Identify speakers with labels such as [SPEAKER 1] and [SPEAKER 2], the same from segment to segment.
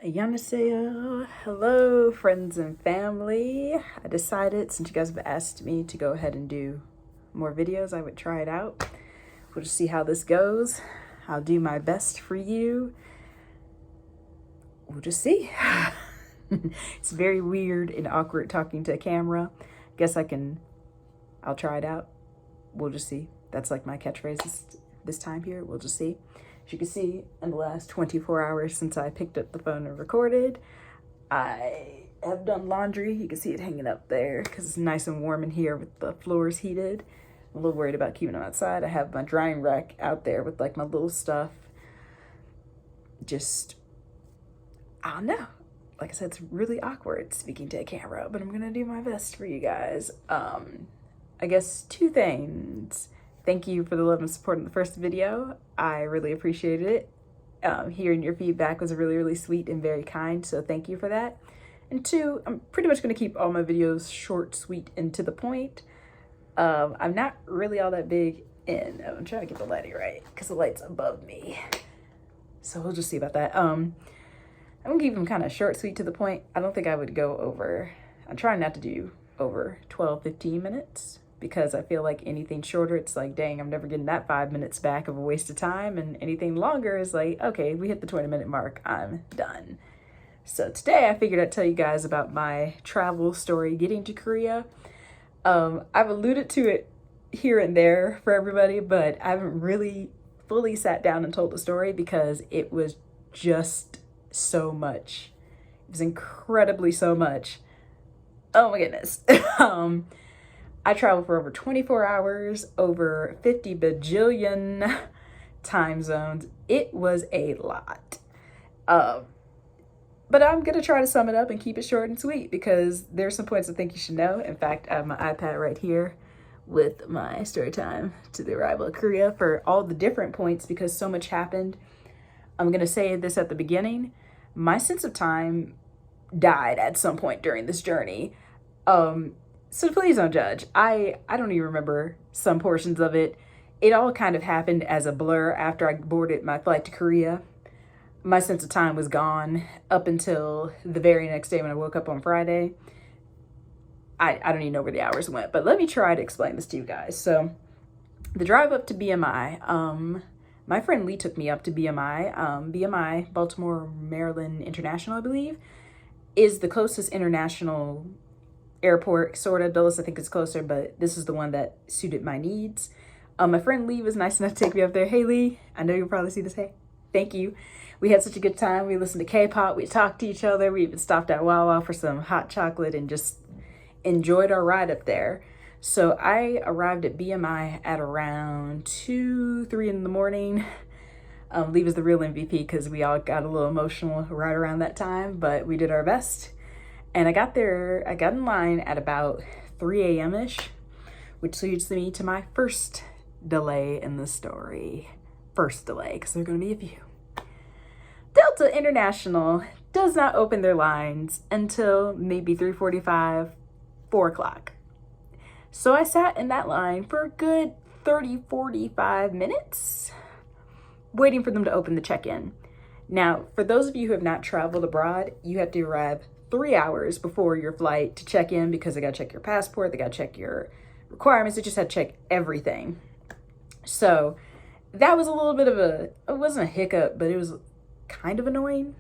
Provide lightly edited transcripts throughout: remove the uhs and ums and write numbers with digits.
[SPEAKER 1] Annyeonghaseyo. Hello, friends and family. I decided, since you guys have asked me to go ahead and do more videos, I would try it out. We'll just see how this goes. I'll do my best for you. We'll just see. It's very weird and awkward talking to a camera. Guess I'll try it out. We'll just see. That's like my catchphrase this time here. We'll just see. As you can see, in the last 24 hours since I picked up the phone and recorded, I have done laundry. You can see it hanging up there because it's nice and warm in here with the floors heated. I'm a little worried about keeping them outside. I have my drying rack out there with like my little stuff. Just, I don't know. Like I said, it's really awkward speaking to a camera, but I'm gonna do my best for you guys. I guess two things. Thank you for the love and support in the first video. I really appreciated it. Hearing your feedback was really, really sweet and very kind, so thank you for that. And two, I'm pretty much gonna keep all my videos short, sweet, and to the point. I'm not really all that big in, I'm trying to get the lighting right because the light's above me. So we'll just see about that. I'm gonna keep them kind of short, sweet, to the point. I don't think I would go over, I'm trying not to do over 12, 15 minutes because I feel like anything shorter, it's like, dang, I'm never getting that 5 minutes back of a waste of time. And anything longer is like, okay, we hit the 20-minute mark, I'm done. So today I figured I'd tell you guys about my travel story getting to Korea. I've alluded to it here and there for everybody, but I haven't really fully sat down and told the story because it was just so much. It was incredibly so much. Oh my goodness. I traveled for over 24 hours, over 50 bajillion time zones. It was a lot. But I'm going to try to sum it up and keep it short and sweet because there's some points I think you should know. In fact, I have my iPad right here with my story time to the arrival of Korea for all the different points because so much happened. I'm going to say this at the beginning. My sense of time died at some point during this journey. So please don't judge. I don't even remember some portions of it. It all kind of happened as a blur after I boarded my flight to Korea. My sense of time was gone up until the very next day when I woke up on Friday. I don't even know where the hours went, but let me try to explain this to you guys. So the drive up to BMI, my friend Lee took me up to BMI. BMI, Baltimore, Maryland International, I believe, is the closest international airport, sort of. Dulles, I think, is closer, but this is the one that suited my needs. My friend Lee was nice enough to take me up there. Hey, Lee, I know you'll probably see this. Hey, thank you. We had such a good time. We listened to K-pop. We talked to each other. We even stopped at ﷺ for some hot chocolate and just enjoyed our ride up there. So I arrived at BMI at around 2, 3 in the morning. Lee was the real MVP because we all got a little emotional right around that time, but we did our best. And I got there, I got in line at about 3 a.m.-ish, which leads me to my first delay in the story. First delay, because there are going to be a few. Delta International does not open their lines until maybe 3:45, 4 o'clock. So I sat in that line for a good 30, 45 minutes, waiting for them to open the check-in. Now, for those of you who have not traveled abroad, you have to arrive 3 hours before your flight to check in because they got to check your passport, they got to check your requirements, they just had to check everything. So that was a little bit of it wasn't a hiccup, but it was kind of annoying.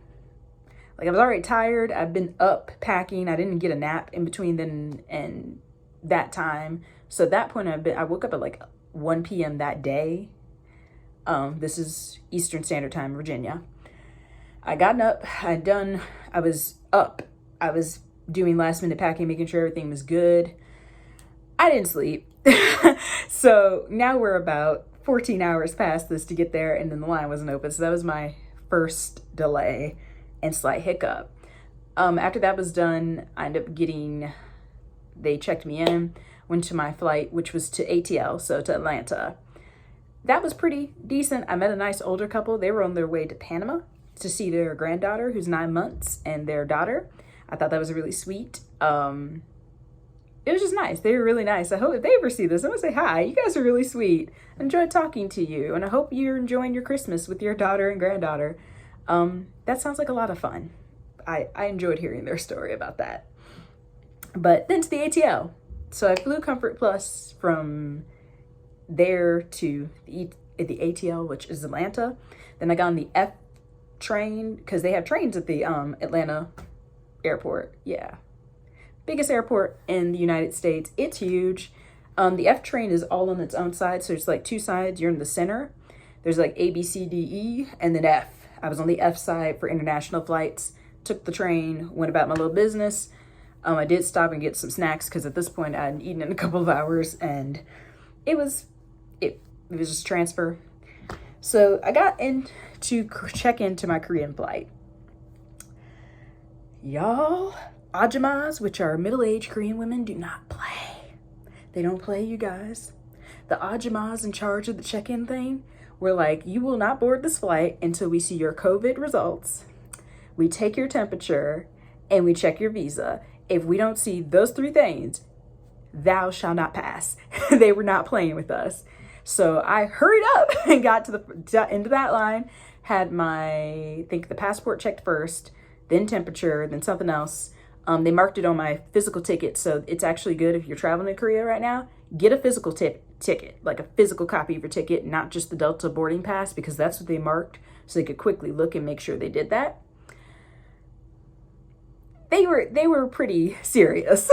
[SPEAKER 1] Like I was already tired. I've been up packing. I didn't get a nap in between then and that time. So at that point I woke up at like 1 p.m. that day. This is Eastern Standard Time, Virginia. I gotten up, I was up. I was doing last minute packing, making sure everything was good. I didn't sleep. So now we're about 14 hours past this to get there and then the line wasn't open. So that was my first delay and slight hiccup. After that was done, I ended up they checked me in, went to my flight, which was to ATL, so to Atlanta. That was pretty decent. I met a nice older couple. They were on their way to Panama to see their granddaughter, who's 9 months, and their daughter. I thought that was really sweet. It was just nice. They were really nice. I hope if they ever see this, I'm gonna say hi. You guys are really sweet. I enjoyed talking to you, and I hope you're enjoying your Christmas with your daughter and granddaughter. That sounds like a lot of fun. I enjoyed hearing their story about that. But then to the ATL. So I flew Comfort Plus from there to the ATL, which is Atlanta. Then I got on the F train, because they have trains at the Atlanta airport. Yeah. Biggest airport in the United States. It's huge. The F train is all on its own side. So it's like two sides. You're in the center. There's like A, B, C, D, E, and then F. I was on the F side for international flights. Took the train, went about my little business. I did stop and get some snacks because at this point I hadn't eaten in a couple of hours, and it was just transfer. So I got in to check into my Korean flight. Y'all, ajumas, which are middle-aged Korean women, do not play. They don't play, you guys. The ajumas in charge of the check-in thing were like, you will not board this flight until we see your COVID results, we take your temperature, and we check your visa. If we don't see those three things, thou shall not pass. They were not playing with us. So I hurried up and got to into that line, had I think the passport checked first, then temperature, then something else. They marked it on my physical ticket, so it's actually good if you're traveling to Korea right now. Get a physical ticket, like a physical copy of your ticket, not just the Delta boarding pass, because that's what they marked, so they could quickly look and make sure they did that. They were pretty serious.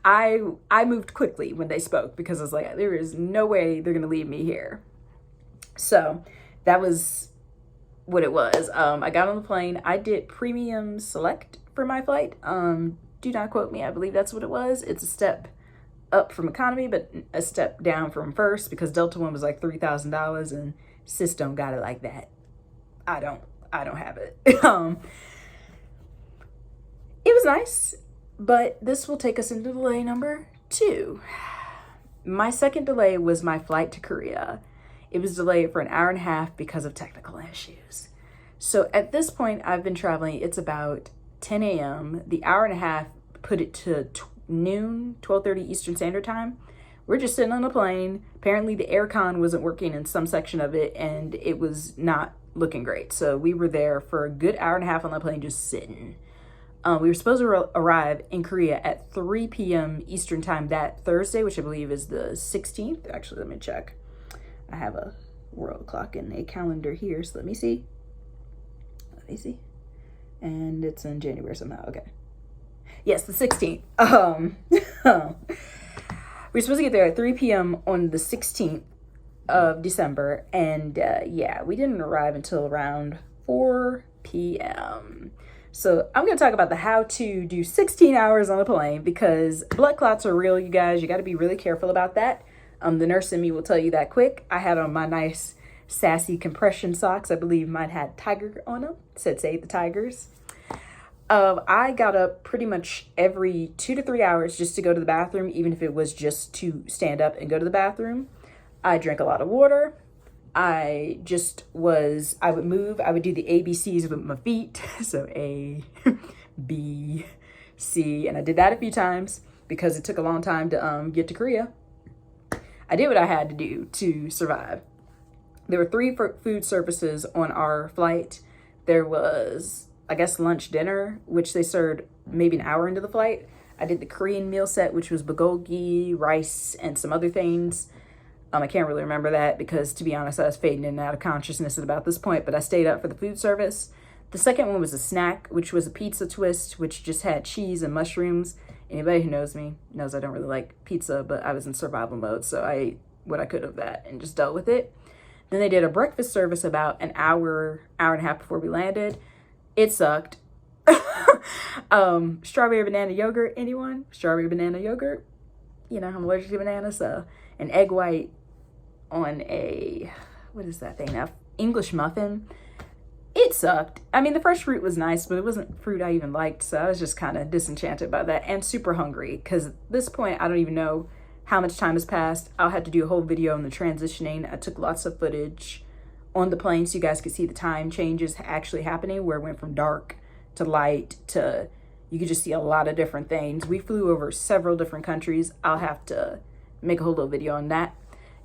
[SPEAKER 1] I moved quickly when they spoke because I was like, there is no way they're gonna leave me here. So that was what it was. I got on the plane. I did premium select for my flight. Do not quote me. I believe that's what it was. It's a step up from economy, but a step down from first, because Delta one was like $3,000 and sis don't got it like that. I don't have it. It was nice, but this will take us into delay number 2. My second delay was my flight to Korea. It was delayed for an hour and a half because of technical issues. So at this point, I've been traveling. It's about 10 a.m. The hour and a half put it to noon, 12:30 Eastern Standard Time. We're just sitting on a plane. Apparently the aircon wasn't working in some section of it, and it was not looking great. So we were there for a good hour and a half on the plane just sitting. We were supposed to arrive in Korea at 3 p.m. Eastern Time that Thursday, which I believe is the 16th. Actually, let me check. I have a world clock in a calendar here, so let me see. And it's in January somehow. Okay. Yes, the 16th. We were supposed to get there at 3 p.m. on the 16th of December, and yeah, we didn't arrive until around 4 p.m. So I'm going to talk about the how to do 16 hours on a plane, because blood clots are real, you guys. You got to be really careful about that. The nurse in me will tell you that quick. I had on my nice sassy compression socks. I believe mine had tiger on them. It said save the tigers. I got up pretty much every 2 to 3 hours just to go to the bathroom, even if it was just to stand up and go to the bathroom. I drank a lot of water. I would move. I would do the ABCs with my feet. So A, B, C. And I did that a few times because it took a long time to get to Korea. I did what I had to do to survive. There were 3 food services on our flight. There was, I guess, lunch, dinner, which they served maybe an hour into the flight. I did the Korean meal set, which was bulgogi, rice, and some other things. I can't really remember that because, to be honest, I was fading in and out of consciousness at about this point, but I stayed up for the food service. The second one was a snack, which was a pizza twist, which just had cheese and mushrooms. Anybody who knows me knows I don't really like pizza, but I was in survival mode, so I ate what I could of that and just dealt with it. Then they did a breakfast service about an hour and a half before we landed. It sucked. Strawberry banana yogurt, anyone? Strawberry banana yogurt? You know, I'm allergic to bananas, so an egg white on a, what is that thing now? English muffin. It sucked. I mean, the fresh fruit was nice, but it wasn't fruit I even liked, so I was just kind of disenchanted by that and super hungry, because at this point, I don't even know how much time has passed. I'll have to do a whole video on the transitioning. I took lots of footage on the plane so you guys could see the time changes actually happening, where it went from dark to light to, you could just see a lot of different things. We flew over several different countries. I'll have to make a whole little video on that.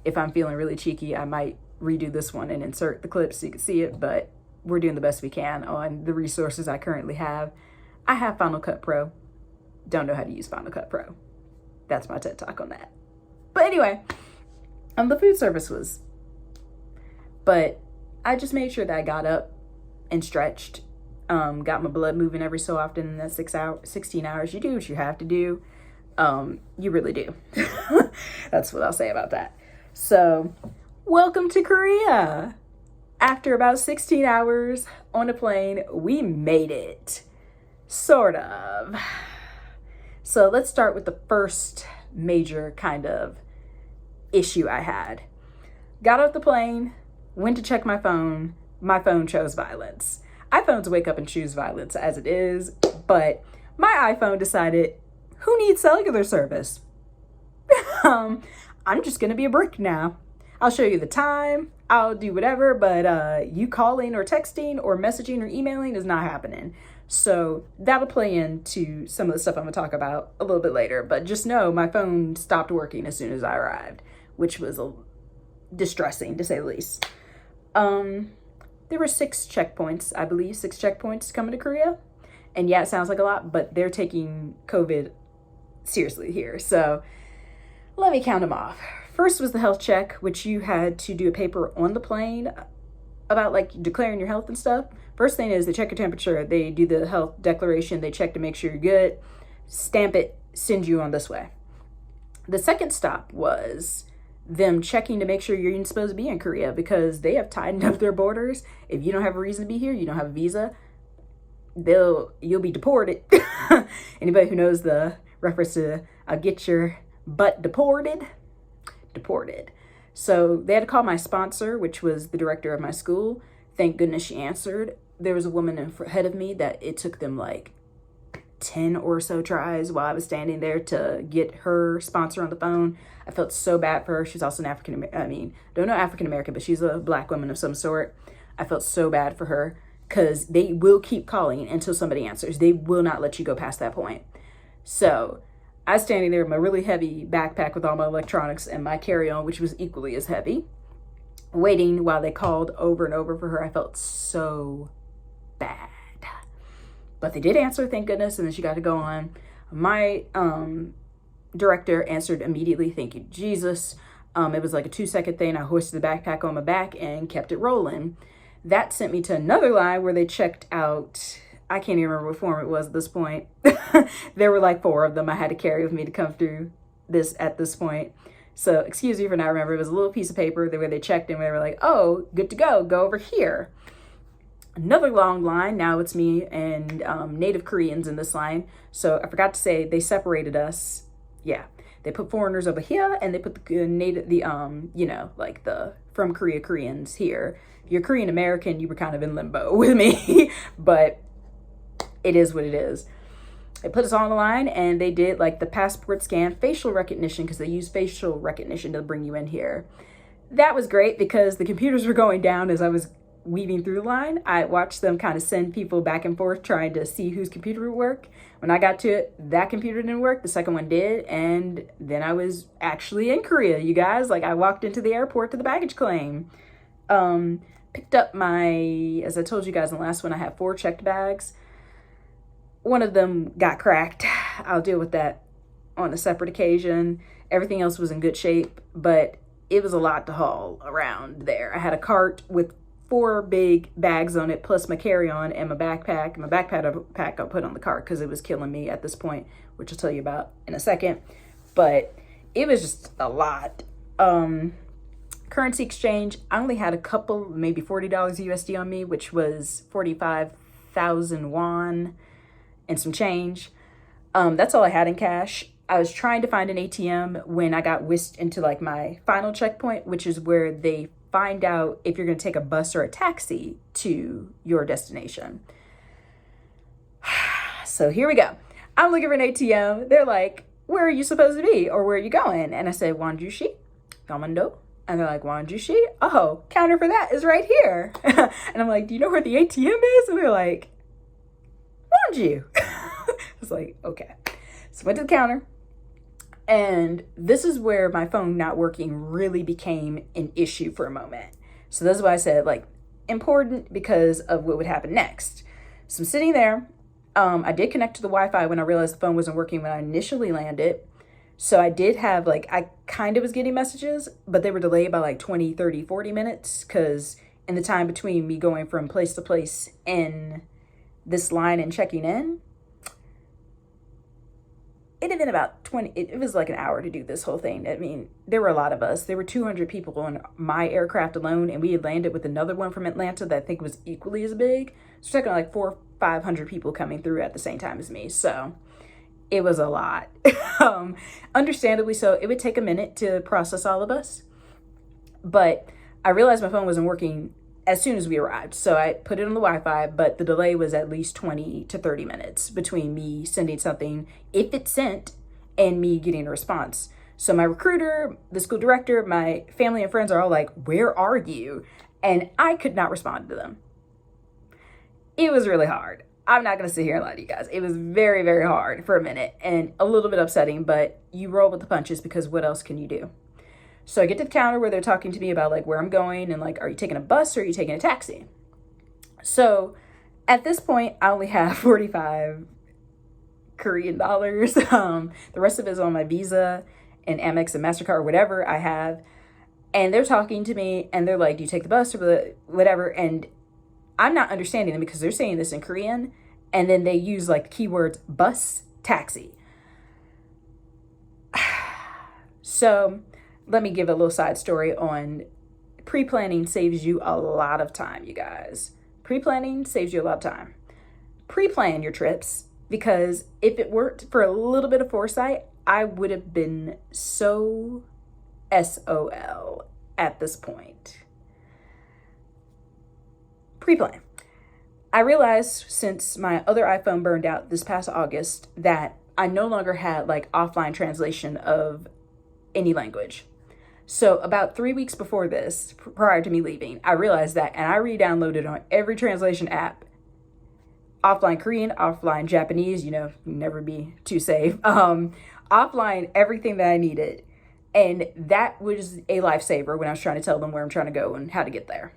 [SPEAKER 1] If I'm feeling really cheeky, I might redo this one and insert the clips so you can see it, but we're doing the best we can on the resources I currently have. I have Final Cut Pro. Don't know how to use Final Cut Pro. That's my TED Talk on that. But anyway, the food service was, but I just made sure that I got up and stretched, got my blood moving every so often in that 16 hours. You do what you have to do. You really do. That's what I'll say about that. So, welcome to Korea. After about 16 hours on a plane, we made it. Sort of. So let's start with the first major kind of issue I had. Got off the plane, went to check my phone chose violence. iPhones wake up and choose violence as it is, but my iPhone decided, who needs cellular service? I'm just gonna be a brick now. I'll show you the time, I'll do whatever, but you calling or texting or messaging or emailing is not happening. So that'll play into some of the stuff I'm gonna talk about a little bit later, but just know my phone stopped working as soon as I arrived, which was distressing to say the least. There were 6 checkpoints, I believe, 6 checkpoints coming to Korea. And yeah, it sounds like a lot, but they're taking COVID seriously here. So let me count them off. First was the health check, which you had to do a paper on the plane about like declaring your health and stuff. First thing is they check your temperature, they do the health declaration, they check to make sure you're good, stamp it, send you on this way. The second stop was them checking to make sure you're even supposed to be in Korea, because they have tightened up their borders. If you don't have a reason to be here, you don't have a visa, you'll be deported. Anybody who knows the reference to I'll get your butt deported. So they had to call my sponsor, which was the director of my school. Thank goodness she answered. There was a woman ahead of me that it took them like 10 or so tries while I was standing there to get her sponsor on the phone. I felt so bad for her. She's also an don't know African-American, but she's a black woman of some sort. I felt so bad for her because they will keep calling until somebody answers. They will not let you go past that point. So I was standing there with my really heavy backpack with all my electronics and my carry-on, which was equally as heavy, waiting while they called over and over for her. I felt so bad. But they did answer, thank goodness, and then she got to go on. My director answered immediately, thank you, Jesus. It was like a 2-second thing. I hoisted the backpack on my back and kept it rolling. That sent me to another line where they checked out, I can't even remember what form it was at this point. There were like 4 of them I had to carry with me to come through this at this point. So excuse me for not remembering. It was a little piece of paper where they checked and they were like, oh, good to go over here. Another long line. Now it's me and native Koreans in this line. So I forgot to say they separated us. Yeah, they put foreigners over here and they put the from Korea Koreans here. If you're Korean American, you were kind of in limbo with me, but it is what it is. They put us on the line and they did like the passport scan, facial recognition, because they use facial recognition to bring you in here. That was great because the computers were going down as I was weaving through the line. I watched them kind of send people back and forth trying to see whose computer would work. When I got to it, that computer didn't work. The second one did. And then I was actually in Korea, you guys. Like I walked into the airport to the baggage claim. Picked up as I told you guys in the last one, I had 4 checked bags. One of them got cracked. I'll deal with that on a separate occasion. Everything else was in good shape, but it was a lot to haul around there. I had a cart with 4 big bags on it, plus my carry-on and my backpack. My backpack I put on the cart because it was killing me at this point, which I'll tell you about in a second. But it was just a lot. Currency exchange, I only had a couple, maybe $40 USD on me, which was 45,000 won and some change. That's all I had in cash. I was trying to find an ATM when I got whisked into like my final checkpoint, which is where they find out if you're going to take a bus or a taxi to your destination. So here we go. I'm looking for an ATM. They're like, where are you supposed to be? Or where are you going? And I said, Wanjushi, Gamando. And they're like, Wanjushi? Oh, counter for that is right here. And I'm like, do you know where the ATM is? And they're like, Wanju. I was like, okay. So I went to the counter. And this is where my phone not working really became an issue for a moment. So this is why I said, like, important because of what would happen next. So I'm sitting there. I did connect to the Wi-Fi when I realized the phone wasn't working when I initially landed. So I did have like, I kind of was getting messages, but they were delayed by like 20, 30, 40 minutes because in the time between me going from place to place in this line and checking in, it had been about 20, it was like an hour to do this whole thing. I mean, there were a lot of us. There were 200 people on my aircraft alone, and we had landed with another one from Atlanta that I think was equally as big. So we're talking like 400 or 500 people coming through at the same time as me. So it was a lot. Understandably so, it would take a minute to process all of us. But I realized my phone wasn't working as soon as we arrived. So I put it on the Wi-Fi, but the delay was at least 20 to 30 minutes between me sending something, if it sent, and me getting a response. So my recruiter, the school director, my family and friends are all like, where are you? And I could not respond to them. It was really hard. I'm not going to sit here and lie to you guys. It was very, very hard for a minute and a little bit upsetting, but you roll with the punches because what else can you do? So I get to the counter where they're talking to me about like where I'm going and like, are you taking a bus or are you taking a taxi? So at this point, I only have 45 Korean dollars. The rest of it is on my Visa and Amex and MasterCard or whatever I have. And they're talking to me and they're like, do you take the bus or whatever? And I'm not understanding them because they're saying this in Korean. And then they use like the keywords bus, taxi. So let me give a little side story on pre-planning saves you a lot of time, you guys. Pre-planning saves you a lot of time. Pre-plan your trips because if it worked for a little bit of foresight, I would have been so SOL at this point. Pre-plan. I realized since my other iPhone burned out this past August that I no longer had like offline translation of any language. So about 3 weeks before this, prior to me leaving, I realized that and I re-downloaded on every translation app, offline Korean, offline Japanese, you know, never be too safe, offline everything that I needed. And that was a lifesaver when I was trying to tell them where I'm trying to go and how to get there.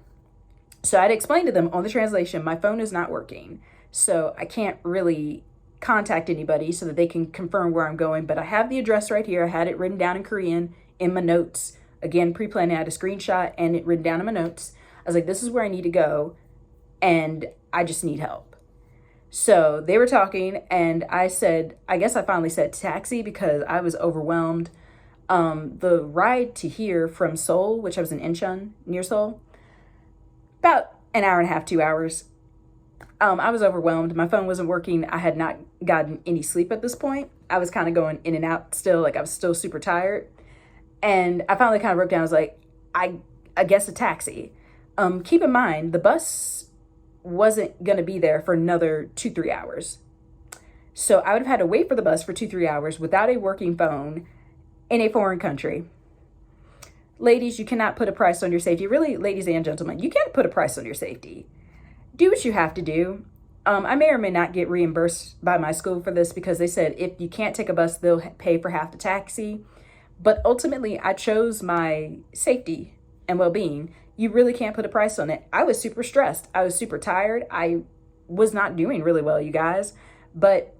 [SPEAKER 1] So I'd explained to them on the translation, my phone is not working. So I can't really contact anybody so that they can confirm where I'm going. But I have the address right here. I had it written down in Korean in my notes. Again, pre-planned, I had a screenshot and it written down in my notes. I was like, this is where I need to go. And I just need help. So they were talking and I said, I guess I finally said taxi because I was overwhelmed. The ride to here from Seoul, which I was in Incheon near Seoul, about an hour and a half, 2 hours. I was overwhelmed. My phone wasn't working. I had not gotten any sleep at this point. I was kind of going in and out still. Like I was still super tired. And I finally kind of broke down. I was like, I guess a taxi. Keep in mind, the bus wasn't going to be there for another 2-3 hours. So I would have had to wait for the bus for 2-3 hours without a working phone in a foreign country. Ladies, you cannot put a price on your safety. Really, ladies and gentlemen, you can't put a price on your safety. Do what you have to do. I may or may not get reimbursed by my school for this because they said if you can't take a bus, they'll pay for half the taxi. But ultimately, I chose my safety and well-being. You really can't put a price on it. I was super stressed. I was super tired. I was not doing really well, you guys. But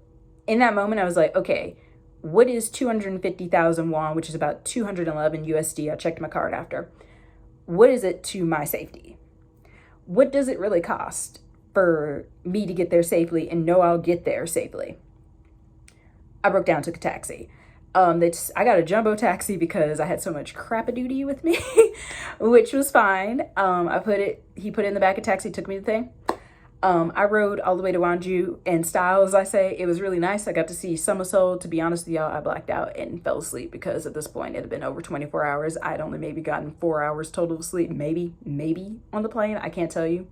[SPEAKER 1] in that moment, I was like, okay, what is 250,000 won, which is about 211 USD? I checked my card after. What is it to my safety? What does it really cost for me to get there safely and know I'll get there safely? I broke down, took a taxi. I got a jumbo taxi because I had so much crap-a-doodie with me, which was fine. He put it in the back of the taxi, took me to the thing. I rode all the way to Wonju in style, as I say. It was really nice. I got to see Summer Seoul. To be honest with y'all, I blacked out and fell asleep because at this point it had been over 24 hours. I'd only maybe gotten 4 hours total of sleep, maybe on the plane. I can't tell you.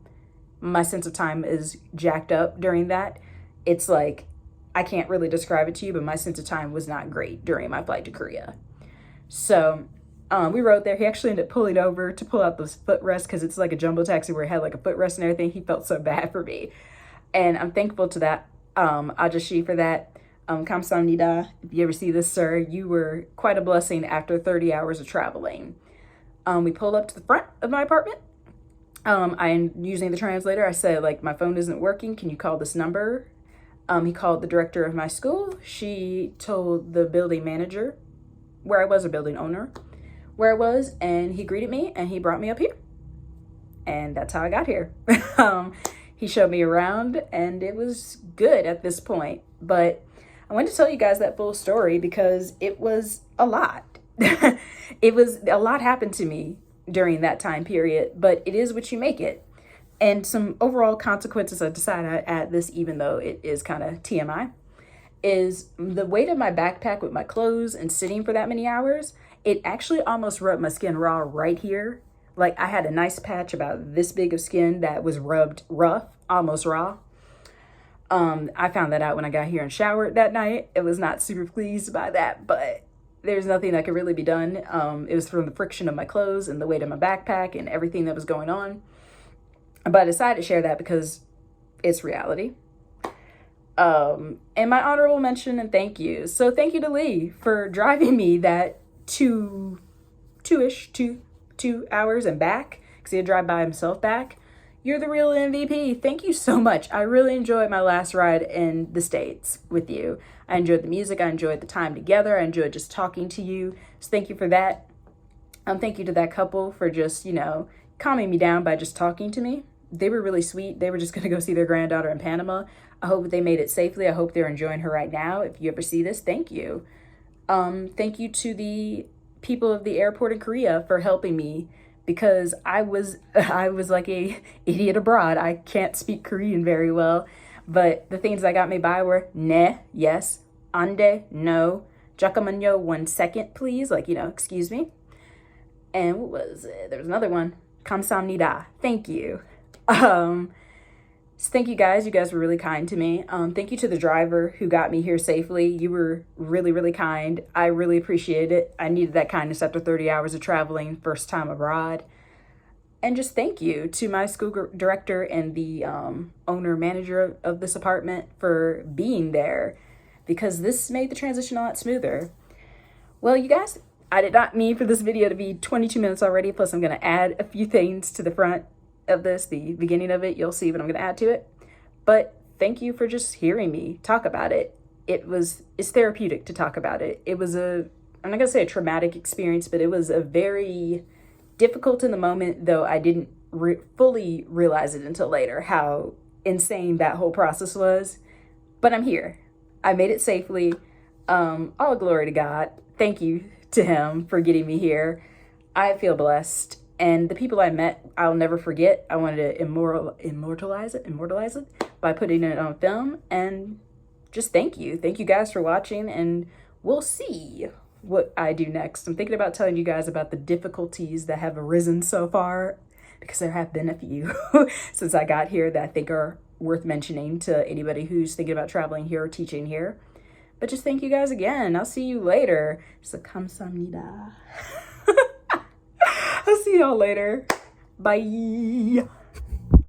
[SPEAKER 1] My sense of time is jacked up during that. It's like, I can't really describe it to you, but my sense of time was not great during my flight to Korea. So we rode there. He actually ended up pulling over to pull out those footrests because it's like a jumbo taxi where it had like a footrest and everything. He felt so bad for me. And I'm thankful to that. Ajashi for that. Kamsahamnida. If you ever see this, sir, you were quite a blessing after 30 hours of traveling. We pulled up to the front of my apartment I'm using the translator. I said, like, my phone isn't working. Can you call this number? He called the director of my school. She told the building manager where I was, a building owner, where I was, and he greeted me and he brought me up here. And that's how I got here. He showed me around and it was good at this point. But I wanted to tell you guys that full story because it was a lot. It was a lot happened to me during that time period, but it is what you make it. And some overall consequences I decided to add this, even though it is kind of TMI, is the weight of my backpack with my clothes and sitting for that many hours. It actually almost rubbed my skin raw right here. Like, I had a nice patch about this big of skin that was rubbed rough, almost raw. I found that out when I got here and showered that night. It was not super pleased by that, but there's nothing that could really be done. It was from the friction of my clothes and the weight of my backpack and everything that was going on. But I decided to share that because it's reality. And my honorable mention and thank you. So thank you to Lee for driving me that two hours and back, because he had to drive by himself back. You're the real MVP. Thank you so much. I really enjoyed my last ride in the States with you. I enjoyed the music. I enjoyed the time together. I enjoyed just talking to you. So thank you for that. Thank you to that couple for just, calming me down by just talking to me. They were really sweet. They were just going to go see their granddaughter in Panama. I hope they made it safely. I hope they're enjoying her right now. If you ever see this, thank you. Thank you to the people of the airport in Korea for helping me, because I was like a idiot abroad. I can't speak Korean very well, but the things that got me by were ne, yes, ande, no, 잠깐만요, 1 second, please, excuse me. And what was it? There was another one. 감사합니다. Thank you. So thank you guys. You guys were really kind to me. Thank you to the driver who got me here safely. You were really, really kind. I really appreciate it. I needed that kindness after 30 hours of traveling, first time abroad. And just thank you to my school director and the owner manager of this apartment for being there, because this made the transition a lot smoother. Well, you guys, I did not mean for this video to be 22 minutes already. Plus, I'm going to add a few things to the front of this, the beginning of it. You'll see what I'm going to add to it. But thank you for just hearing me talk about it. It's therapeutic to talk about it. It was I'm not going to say a traumatic experience, but it was a very difficult in the moment, though I didn't fully realize it until later, how insane that whole process was. But I'm here. I made it safely. All glory to God. Thank you to him for getting me here. I feel blessed. And the people I met, I'll never forget. I wanted to immortalize it by putting it on film. And just thank you. Thank you guys for watching, and we'll see what I do next. I'm thinking about telling you guys about the difficulties that have arisen so far, because there have been a few since I got here that I think are worth mentioning to anybody who's thinking about traveling here or teaching here. But just thank you guys again. I'll see you later. So 감사합니다. I'll see y'all later. Bye.